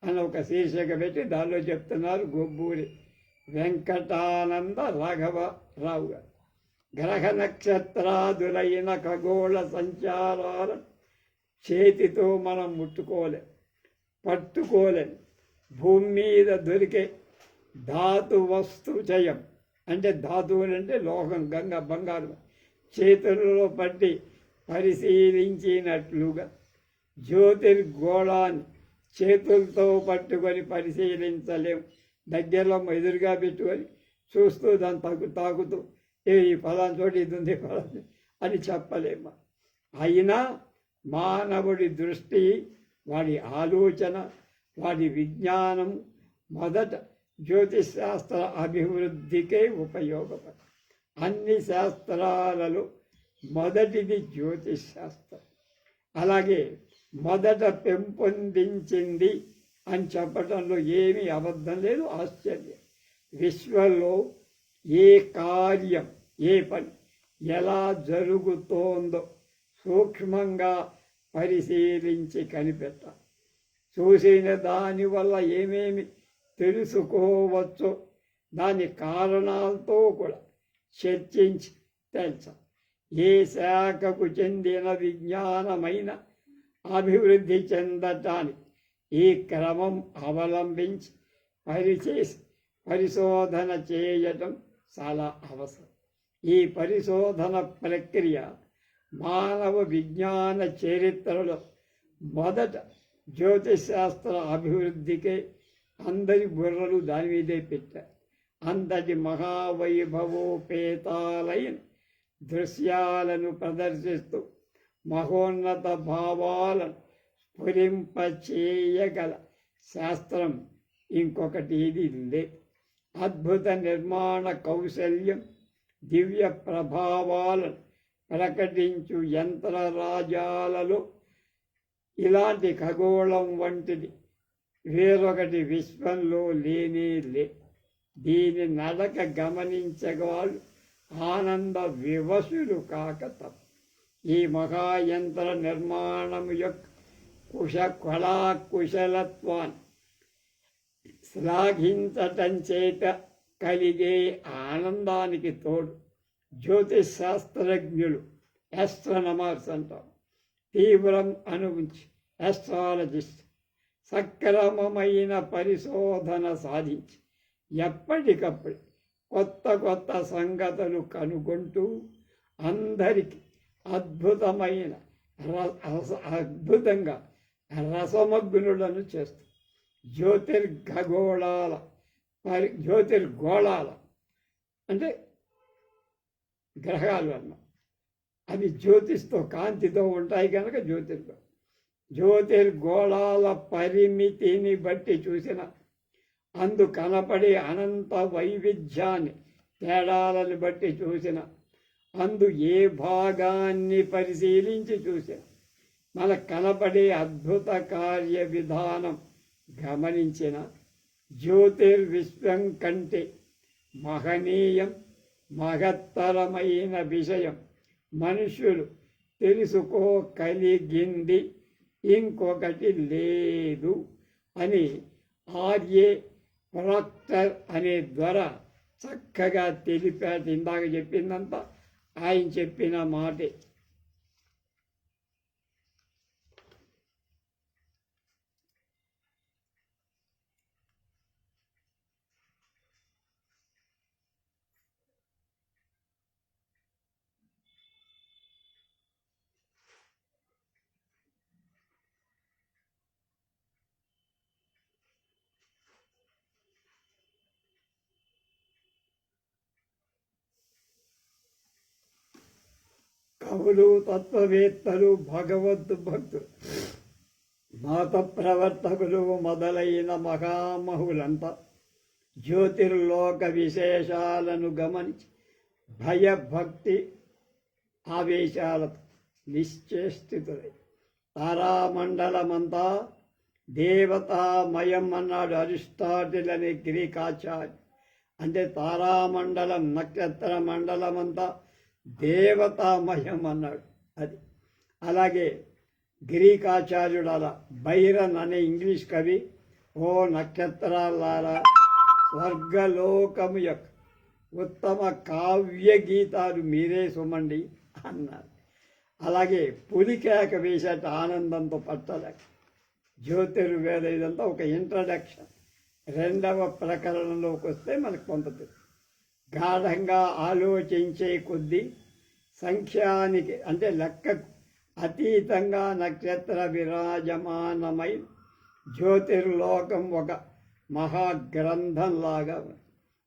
అని ఒక శీర్షిక పెట్టి దానిలో చెప్తున్నారు గుబ్బూరి వెంకటానంద రాఘవరావు గారు. గ్రహ నక్షత్రాదులైన ఖగోళ సంచారాలను చేతితో మనం ముట్టుకోలేం, పట్టుకోలేం. భూమి మీద దొరికే ధాతు వస్తు జయం అంటే ధాతువులు అంటే లోహం, గంగ, బంగారం చేతులలో పట్టి పరిశీలించినట్లుగా జ్యోతిర్గోళాన్ని చేతులతో పట్టుకొని పరిశీలించలేం. దగ్గరలో ఎదురుగా పెట్టుకొని చూస్తూ దాన్ని తాకుతూ ఈ ఫలాని చోటు ఇది ఉంది ఫలాని అని చెప్పలేము. అయినా మానవుడి దృష్టి, వాడి ఆలోచన, వాడి విజ్ఞానం మొదట జ్యోతిష్ శాస్త్ర అభివృద్ధికే ఉపయోగపడు. అన్ని శాస్త్రాలలో మొదటిది జ్యోతిష్ శాస్త్రం. అలాగే మొదట పెంపొందించింది అని చెప్పడంలో ఏమీ అబద్ధం లేదు, ఆశ్చర్యం. విశ్వంలో ఏ కార్యం, ఏ పని ఎలా జరుగుతోందో సూక్ష్మంగా పరిశీలించి కనిపెట్టాలి. చూసిన దానివల్ల ఏమేమి తెలుసుకోవచ్చో దాని కారణాలతో కూడా చర్చించి తెలుసా. ఏ శాఖకు చెందిన విజ్ఞానమైన అభివృద్ధి చెందటానికి ఈ క్రమం అవలంబించి పరిశోధన చేయటం చాలా అవసరం. ఈ పరిశోధన ప్రక్రియ మానవ విజ్ఞాన చరిత్రలో మొదట జ్యోతిష్ శాస్త్ర అభివృద్ధికే అందరి బుర్రలు దాని మీదే పెట్టారు. అంతటి మహావైభవోపేతాలైన దృశ్యాలను ప్రదర్శిస్తూ మహోన్నత భావాలను స్ఫురింపచేయగల శాస్త్రం ఇంకొకటి ఇది ఉంది. అద్భుత నిర్మాణ కౌశల్యం, దివ్య ప్రభావాలను ప్రకటించు యంత్రరాజాలలో ఇలాంటి ఖగోళం వంటిది వేరొకటి విశ్వంలో లేనే లే. దీని నడక గమనించగవాళ్ళు ఆనంద వివశులు కాక తప్ప. ఈ మహాయంత్ర నిర్మాణం యొక్క కళాకుశలత్వాన్ని శ్లాఘించటం చేత కలిగే ఆనందానికి తోడు జ్యోతిష్ శాస్త్రజ్ఞులు, యాస్ట్రోనమర్స్ అంటారు, తీవ్రం అనుభవించి యాస్ట్రాలజిస్ట్ సక్రమమైన పరిశోధన సాధించి ఎప్పటికప్పుడు కొత్త కొత్త సంగతులు కనుగొంటూ అందరికీ అద్భుతంగా రసమగ్నులను చేస్తూ జ్యోతిర్గోళాల అంటే గ్రహాలు అన్న అవి జ్యోతిష్తో కాంతితో ఉంటాయి కనుక జ్యోతిర్గోళాల పరిమితిని బట్టి చూసిన అందు కనపడే అనంత వైవిధ్యాన్ని, తేడాలను బట్టి చూసిన అందు ఏ భాగాన్ని పరిశీలించి చూసిన మనకు కనపడే అద్భుత కార్య విధానం గమనించిన జ్యోతిర్విశ్వం కంటే మహనీయం, మహత్తరమైన విషయం మనుషులు తెలుసుకోగలిగింది ఇంకొకటి లేదు అని ఆర్ఏ ప్రాక్టర్ అనే ద్వారా చక్కగా తెలిపాడు. ఇందాక చెప్పిందంతా ఆయన చెప్పిన మాటే. కవులు, తత్వవేత్తలు, భగవద్ భక్తులు, మత ప్రవర్తకులు మొదలైన మహామహులంతా జ్యోతిర్లోక విశేషాలను గమనించి భయభక్తి ఆవేశాలతో నిశ్చేష్టితులై తారామండలమంతా దేవతామయం అన్నాడు అరిస్టాటిల్ అనే గ్రీకాచార్య. అంటే తారామండలం, నక్షత్ర మండలమంతా దేవతామయం అన్నాడు. అది అలాగే గ్రీకాచార్యుడు అలా బైరన్ అనే ఇంగ్లీష్ కవి, ఓ నక్షత్రాలారా స్వర్గలోకము యొక్క ఉత్తమ కావ్య గీతాలు మీరే సుమండి అన్నారు. అలాగే పులికేక వేసేట ఆనందంతో పట్టలేక జ్యోతిర్వేద ఇదంతా ఒక ఇంట్రడక్షన్. రెండవ ప్రకరణంలోకి వస్తే మనకు కొంత గాఢంగా ఆలోచించే కొద్దీ సంఖ్యానికి అంటే లెక్కకు అతీతంగా నక్షత్ర విరాజమానమై జ్యోతిర్లోకం ఒక మహాగ్రంథంలాగా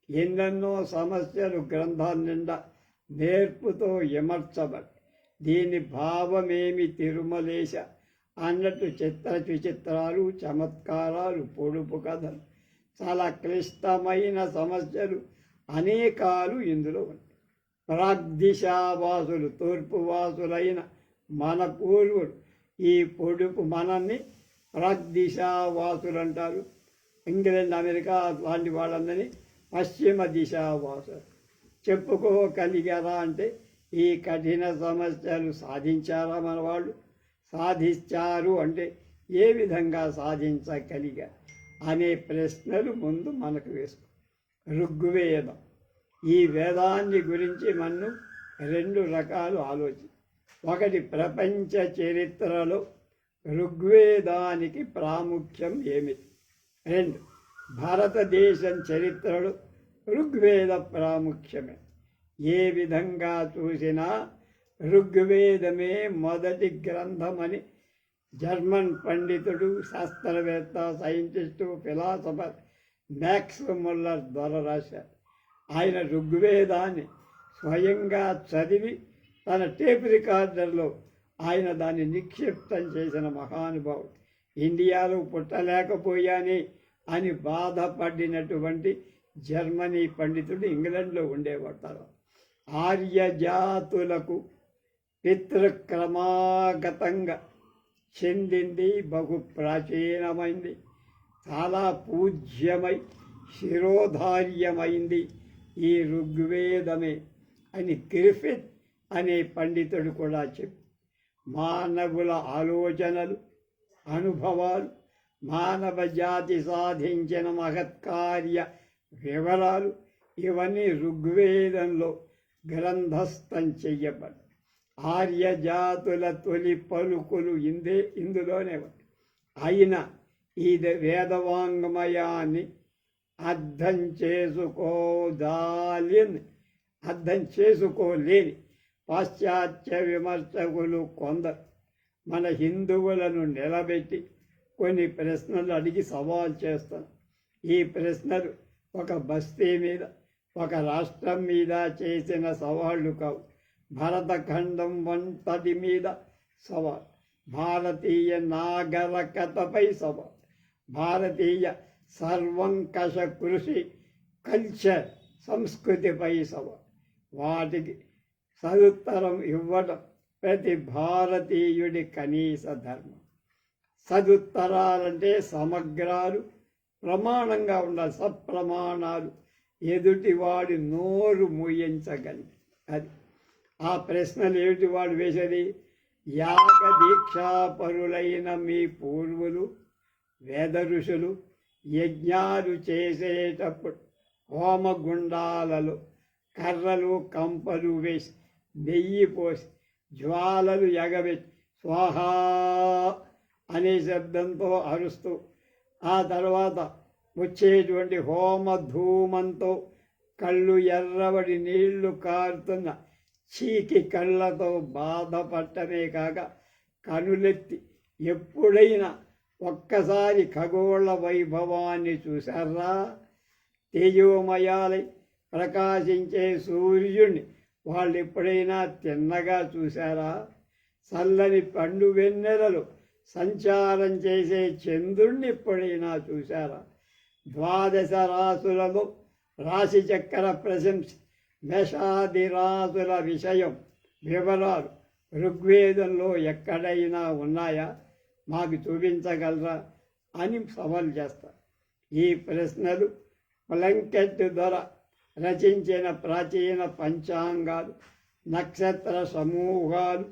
ఎన్నెన్నో సమస్యలు గ్రంథం నిండా నేర్పుతో విమర్చబడి దీని భావమేమి తిరుమలేశ అన్నట్టు చిత్ర విచిత్రాలు చమత్కారాలు పొడుపు కథలు చాలా క్లిష్టమైన సమస్యలు అనేకాలు ఇందులో ఉన్నాయి. ప్రాగ్దిశావాసులు తూర్పువాసులైన మన పూర్వులు ఈ పొడుపు మనల్ని ప్రాగ్దిశావాసులు అంటారు. ఇంగ్లాండ్ అమెరికా లాంటి వాళ్ళందరినీ పశ్చిమ దిశావాసులు. చెప్పుకోగలిగారా అంటే ఈ కఠిన సమస్యలు సాధించారా మన వాళ్ళు? సాధించారు అంటే ఏ విధంగా సాధించగలిగా అనే ప్రశ్నలు ముందు మనకు వేసుకో. ఋగ్వేదం ఈ వేదాన్ని గురించి మనం రెండు రకాలు ఆలోచన. ఒకటి, ప్రపంచ చరిత్రలో ఋగ్వేదానికి ప్రాముఖ్యం ఏమిటి? రెండు, భారతదేశం చరిత్రలో ఋగ్వేద ప్రాముఖ్యమే. ఏ విధంగా చూసినా ఋగ్వేదమే మొదటి గ్రంథమని జర్మన్ పండితుడు, శాస్త్రవేత్త, సైంటిస్టు, ఫిలాసఫర్ మ్యాక్స్ ముల్లర్ ద్వారా రాశారు. ఆయన ఋగ్వేదాన్ని స్వయంగా చదివి తన టేప్ రికార్డర్లో ఆయన దాన్ని నిక్షిప్తం చేసిన మహానుభావుడు. ఇండియాలో పుట్టలేకపోయానే అని బాధపడినటువంటి జర్మనీ పండితుడు ఇంగ్లాండ్లో ఉండేవాడు. ఆర్యజాతులకు పితృక్రమాగతంగా చెందింది, బహు ప్రాచీనమైంది, చాలా పూజ్యమై శిరోధార్యమైంది ఈ ఋగ్వేదమే అని గ్రిఫిత్ అనే పండితుడు కూడా చెప్పి మానవుల ఆలోచనలు, అనుభవాలు, మానవ జాతి సాధించిన మహత్కార్య వివరాలు ఇవన్నీ ఋగ్వేదంలో గ్రంథస్థం చెయ్యబడి ఆర్యజాతుల తొలి పలుకులు ఇందులోనే అయినా ఈ వేదవాంగ్మయాన్ని అర్థం చేసుకోలేని పాశ్చాత్య విమర్శకులు కొందరు మన హిందువులను నిలబెట్టి కొన్ని ప్రశ్నలు అడిగి సవాల్ చేస్తారు. ఈ ప్రశ్నలు ఒక బస్తీ మీద, ఒక రాష్ట్రం మీద చేసిన సవాళ్ళు కావు. భరతఖండం వంతటి మీద సవాల్, భారతీయ నాగరికతపై సవాల్, భారతీయ సర్వంకష కృషి కల్చర్ సంస్కృతిపై సవాల్. వాటికి సదుత్తరం ఇవ్వడం ప్రతి భారతీయుడి కనీస ధర్మం. సదుత్తరాలంటే సమగ్రాలు, ప్రమాణంగా ఉండాలి, సత్ప్రమాణాలు, ఎదుటివాడి నోరు మూయించగలి. అది ఆ ప్రశ్నలు ఏమిటి వాడు వేసేది? యాగ దీక్షాపరులైన మీ పూర్వులు వేద ఋషులు యజ్ఞాలు చేసేటప్పుడు హోమగుండాలలో కర్రలు కంపలు వేసి నెయ్యి పోసి జ్వాలలు ఎగబెట్టి స్వాహా అనే శబ్దంతో అరుస్తూ ఆ తర్వాత వచ్చేటువంటి హోమధూమంతో కళ్ళు ఎర్రబడి నీళ్లు కారుతున్న చీకి కళ్ళతో బాధపడటమే కాక కనులెత్తి ఎప్పుడైనా ఒక్కసారి ఖగోళ వైభవాన్ని చూశారా? తేజోమయాలై ప్రకాశించే సూర్యుడిని వాళ్ళు ఎప్పుడైనా తిన్నగా చూశారా? చల్లని పండు వెన్నెలలు సంచారం చేసే చంద్రుణ్ణి ఎప్పుడైనా చూశారా? ద్వాదశ రాసులలో రాశి చక్ర ప్రశంస మేషాది రాసుల విషయం వివరాలు ఋగ్వేదంలో ఎక్కడైనా ఉన్నాయా? మాకు చూపించగలరా అని సవాల్ చేస్తారు. ఈ ప్రశ్నలు ప్లంకెట్ ద్వారా రచించిన ప్రాచీన పంచాంగాలు, నక్షత్ర సమూహాలు,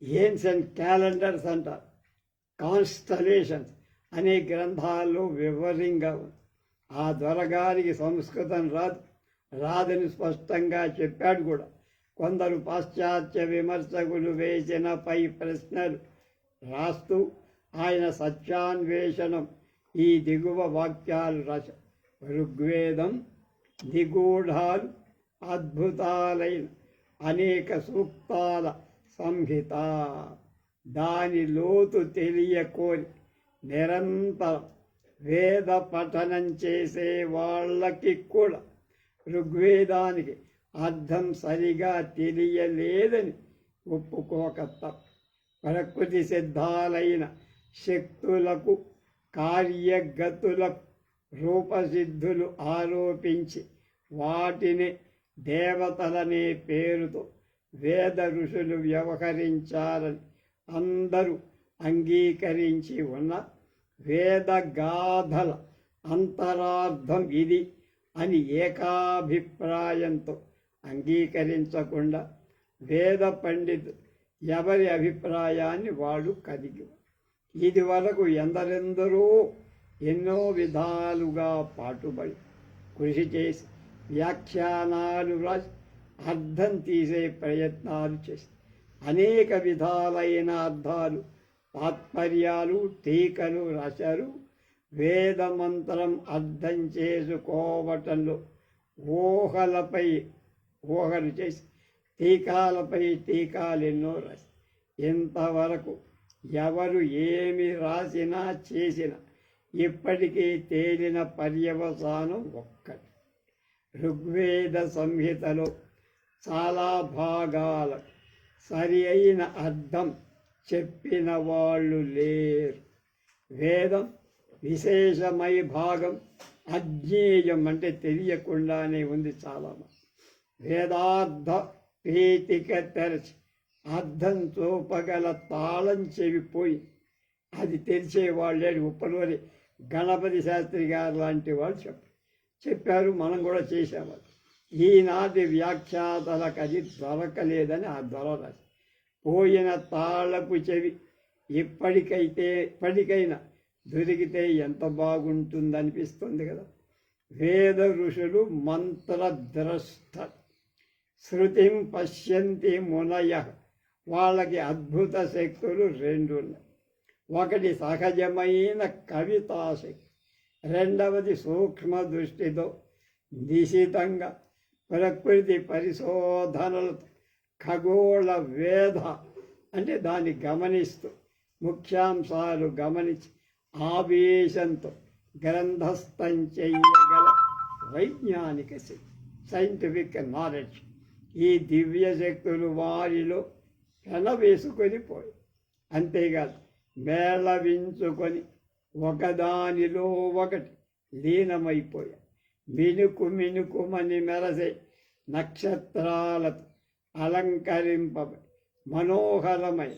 ఏన్షియంట్ క్యాలెండర్స్ అంటారు, కాన్స్టలేషన్స్ అనే గ్రంథాల్లో వివరంగా ఉంది. ఆ దొరగారికి సంస్కృతం రాదని స్పష్టంగా చెప్పాడు కూడా. కొందరు పాశ్చాత్య విమర్శకులు వేసిన పై ప్రశ్నలు రాస్తూ ఆయన సత్యాన్వేషణం ఈ దిగువ వాక్యాలు రాశారు. ఋగ్వేదం నిగూఢాలు అద్భుతాలైన అనేక సూక్తాల సంహిత. దాని లోతు తెలియకోరి నిరంతరం వేద పఠనం చేసే వాళ్ళకి కూడా ఋగ్వేదానికి అర్థం సరిగా తెలియలేదని ఒప్పుకోక తప్ప. ప్రకృతి సిద్ధాలైన శక్తులకు కార్యగతులకు రూపసిద్ధులు ఆరోపించి వాటిని దేవతలనే పేరుతో వేద ఋషులు వ్యవహరించారని అందరూ అంగీకరించి ఉన్న వేదగాథల అంతరార్థం ఇది అని ఏకాభిప్రాయంతో అంగీకరించకుండా వేద పండితులు ఎవరి అభిప్రాయాన్ని వాళ్ళు కలిగి ఇది వరకు ఎందరెందరో ఎన్నో విధాలుగా పాటుపడి కృషి చేసి వ్యాఖ్యానాలు రాసి అర్థం తీసే ప్రయత్నాలు చేసి అనేక విధాలైన అర్థాలు తాత్పర్యాలు టీకలు రాశారు. వేదమంత్రం అర్థం చేసుకోవటంలో ఊహలు చేసి టీకాలపై టీకాలు ఎన్నో రాసి ఇంతవరకు ఎవరు ఏమి రాసినా చేసినా ఇప్పటికీ తేలిన పర్యవసానం ఒక్కటి. ఋగ్వేద సంహితలో చాలా భాగాల సరి అయిన అర్థం చెప్పిన వాళ్ళు లేరు. వేదం విశేషమై భాగం అజ్ఞేయం అంటే తెలియకుండానే ఉంది. చాలామంది వేదార్థ పీఠిక తెరచి అర్థం చూపగల తాళం చెవిపోయి అది తెరిచేవాళ్ళే. ఉప్పలూరి గణపతి శాస్త్రి గారు లాంటి వాళ్ళు చెప్పారు, మనం కూడా చేసాము. ఈనాటి వ్యాఖ్యాతలకు అది దొరకలేదని ఆ దొరరాశి పోయిన తాళపు చెవి ఇప్పటికైనా దొరికితే ఎంత బాగుంటుందనిపిస్తుంది కదా. వేద ఋషులు మంత్రద్రష్ట శృతిం పశ్యంతి మునయ. వాళ్ళకి అద్భుత శక్తులు రెండు ఉన్నాయి. ఒకటి సహజమైన కవితాశక్తి, రెండవది సూక్ష్మ దృష్టితో నిశితంగా ప్రకృతి పరిశోధనలతో ఖగోళ వేద అంటే దాన్ని గమనిస్తూ ముఖ్యాంశాలు గమనించి ఆవేశంతో గ్రంథస్థం చేయగల వైజ్ఞానిక శక్తి, సైంటిఫిక్ నాలెడ్జ్. ఈ దివ్య శక్తులు వారిలో పెనవేసుకొని పోయి అంతేకాదు మేళవించుకొని ఒకదానిలో ఒకటి లీనమైపోయాయి. మినుకుమని మెరసే నక్షత్రాలతో అలంకరింపబడి మనోహరమై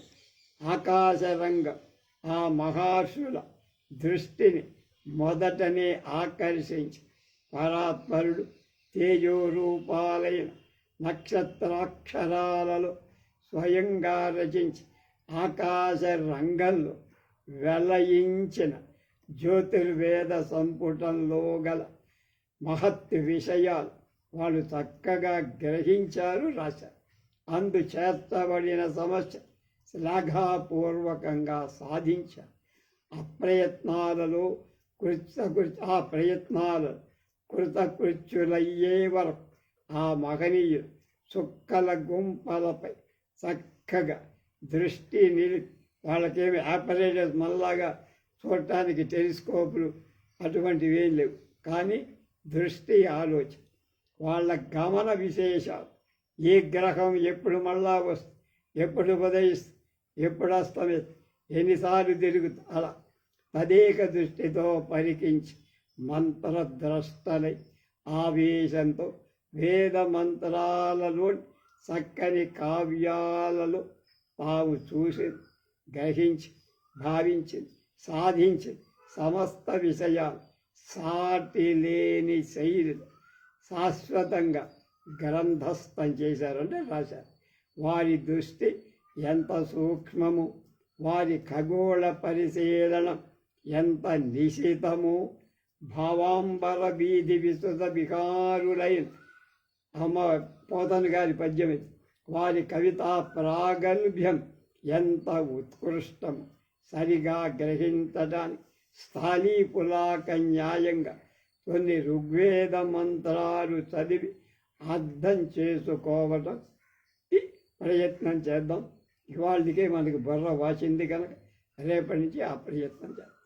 ఆకాశరంగం ఆ మహర్షుల దృష్టిని మొదటనే ఆకర్షించి పరాత్పరుడు తేజోరూపాలైన నక్షత్రాక్షరాలలో స్వయంగా రచించి ఆకాశ రంగంలో వెలయించిన జ్యోతిర్వేద సంపుటంలో గల మహత్ విషయాలు వాళ్ళు చక్కగా గ్రహించారు, రాశారు. అందుచేర్చబడిన సమస్య శ్లాఘాపూర్వకంగా సాధించారు. ఆ ప్రయత్నాలు కృతకృత్యులయ్యే వరకు ఆ మహనీయులు చుక్కల గుంపలపై చక్కగా దృష్టి నిలిపి వాళ్ళకేమి ఆపరేటర్స్ మనలాగా చూడటానికి టెలిస్కోపులు అటువంటివి ఏం లేవు, కానీ దృష్టి ఆలోచన వాళ్ళ గమన విశేషాలు. ఏ గ్రహం ఎప్పుడు మళ్ళా వస్తుంది, ఎప్పుడు ఉదయిస్తుంది, ఎప్పుడు అస్తమిస్తుంది, ఎన్నిసార్లు తిరుగుతుంది, అలా తదేక దృష్టితో పరికించి మంత్రద్రష్టలై ఆవేశంతో వేద మంత్రాలలోని చక్కని కావ్యాలలో తాము చూసి గ్రహించి భావించింది సాధించి సమస్త విషయాలు సాటి లేని శైలిలో శాశ్వతంగా గ్రంథస్థం చేశారంటే రాశారు. వారి దృష్టి ఎంత సూక్ష్మము, వారి ఖగోళ పరిశీలనం ఎంత నిశితము. భావాంబర వీధి విస్తృత వికారులైన పోతన గారి పద్యం ఇది. వారి కవితా ప్రాగల్భ్యం ఎంత ఉత్కృష్టం. సరిగా గ్రహించడానికి స్థాళీపులాక న్యాయంగా కొన్ని ఋగ్వేద మంత్రాలు చదివి అర్థం చేసుకోవటం ప్రయత్నం చేద్దాం. ఇవాళకే మనకి బుర్ర వాచింది కనుక రేపటి నుంచి ఆ ప్రయత్నం చేద్దాం.